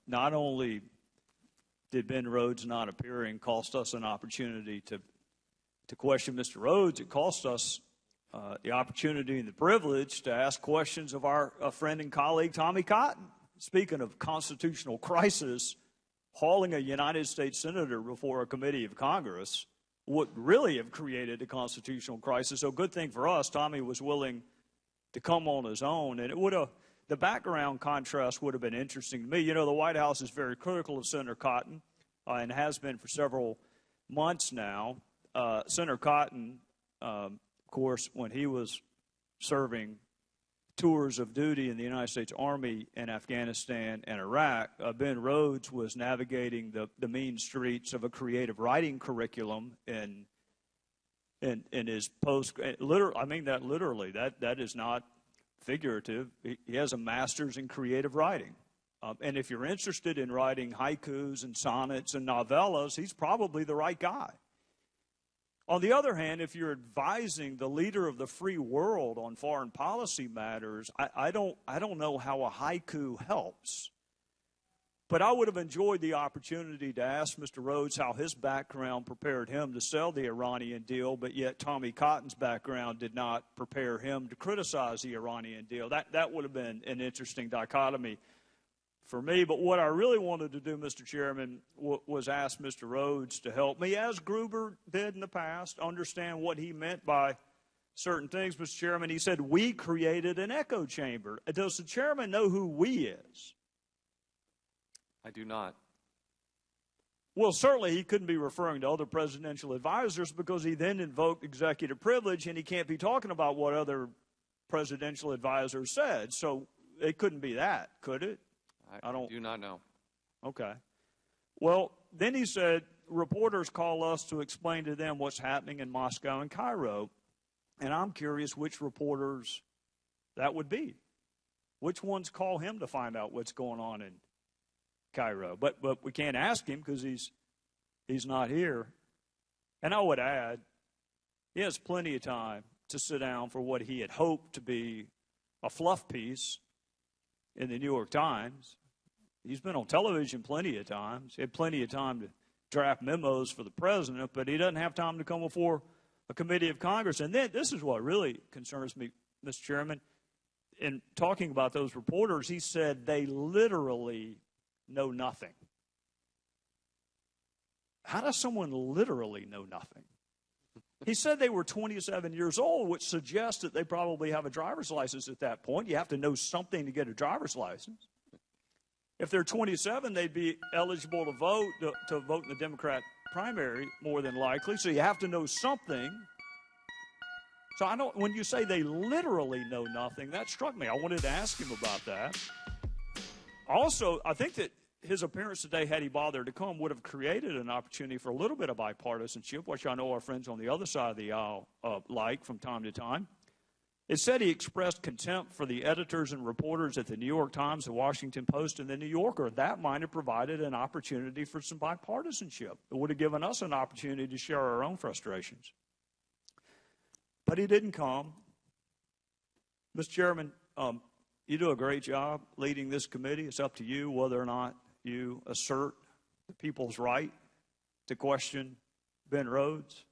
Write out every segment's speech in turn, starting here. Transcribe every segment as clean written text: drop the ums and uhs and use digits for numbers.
not only did Ben Rhodes not appearing cost us an opportunity to question Mr. Rhodes, it cost us the opportunity and the privilege to ask questions of our friend and colleague Tommy Cotton. Speaking of constitutional crisis, hauling a United States senator before a committee of Congress would really have created a constitutional crisis. So good thing for us, Tommy was willing to come on his own, and it would have, the background contrast would have been interesting to me. You know, the White House is very critical of Senator Cotton and has been for several months now. Senator Cotton, of course, when he was serving tours of duty in the United States Army in Afghanistan and Iraq, Ben Rhodes was navigating the mean streets of a creative writing curriculum in his post. I mean that literally. That is not figurative. He has a master's in creative writing. And if you're interested in writing haikus and sonnets and novellas, he's probably the right guy. On the other hand, if you're advising the leader of the free world on foreign policy matters, I don't know how a haiku helps. But I would have enjoyed the opportunity to ask Mr. Rhodes how his background prepared him to sell the Iranian deal, but yet Tommy Cotton's background did not prepare him to criticize the Iranian deal. That would have been an interesting dichotomy for me. But what I really wanted to do, Mr. Chairman, was ask Mr. Rhodes to help me, as Gruber did in the past, understand what he meant by certain things. Mr. Chairman, he said, we created an echo chamber. Does the chairman know who we is? I do not. Well, certainly he couldn't be referring to other presidential advisors because he then invoked executive privilege, and he can't be talking about what other presidential advisors said. So it couldn't be that, could it? I do not know. Okay. Well, then he said, reporters call us to explain to them what's happening in Moscow and Cairo. And I'm curious which reporters that would be. Which ones call him to find out what's going on in Cairo? But we can't ask him because he's not here. And I would add, he has plenty of time to sit down for what he had hoped to be a fluff piece in the New York Times. He's been on television plenty of times. He had plenty of time to draft memos for the president, but he doesn't have time to come before a committee of Congress. And then this is what really concerns me, Mr. Chairman. In talking about those reporters, he said they literally know nothing. How does someone literally know nothing? He said they were 27 years old, which suggests that they probably have a driver's license at that point. You have to know something to get a driver's license. If they're 27, they'd be eligible to vote in the Democrat primary, more than likely. So you have to know something. So when you say they literally know nothing, that struck me. I wanted to ask him about that. Also, I think that his appearance today, had he bothered to come, would have created an opportunity for a little bit of bipartisanship, which I know our friends on the other side of the aisle like from time to time. It said he expressed contempt for the editors and reporters at the New York Times, the Washington Post, and the New Yorker. That might have provided an opportunity for some bipartisanship. It would have given us an opportunity to share our own frustrations. But he didn't come. Mr. Chairman, you do a great job leading this committee. It's up to you whether or not you assert the people's right to question Ben Rhodes.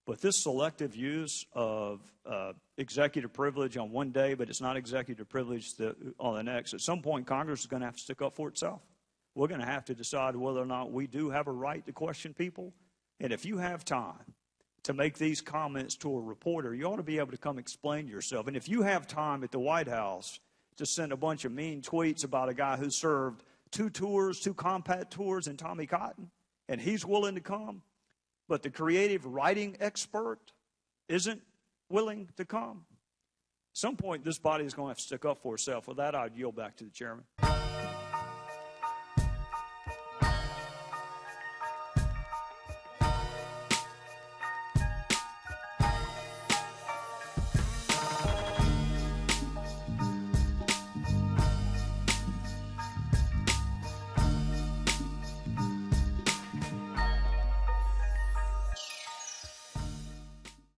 But this selective use of executive privilege on one day, but it's not executive privilege on the next, at some point Congress is going to have to stick up for itself. We're going to have to decide whether or not we do have a right to question people. And if you have time to make these comments to a reporter, you ought to be able to come explain yourself. And if you have time at the White House to send a bunch of mean tweets about a guy who served two combat tours in Tommy Cotton, and he's willing to come, but the creative writing expert isn't willing to come, at some point this body is going to have to stick up for itself. With that, I'd yield back to the chairman.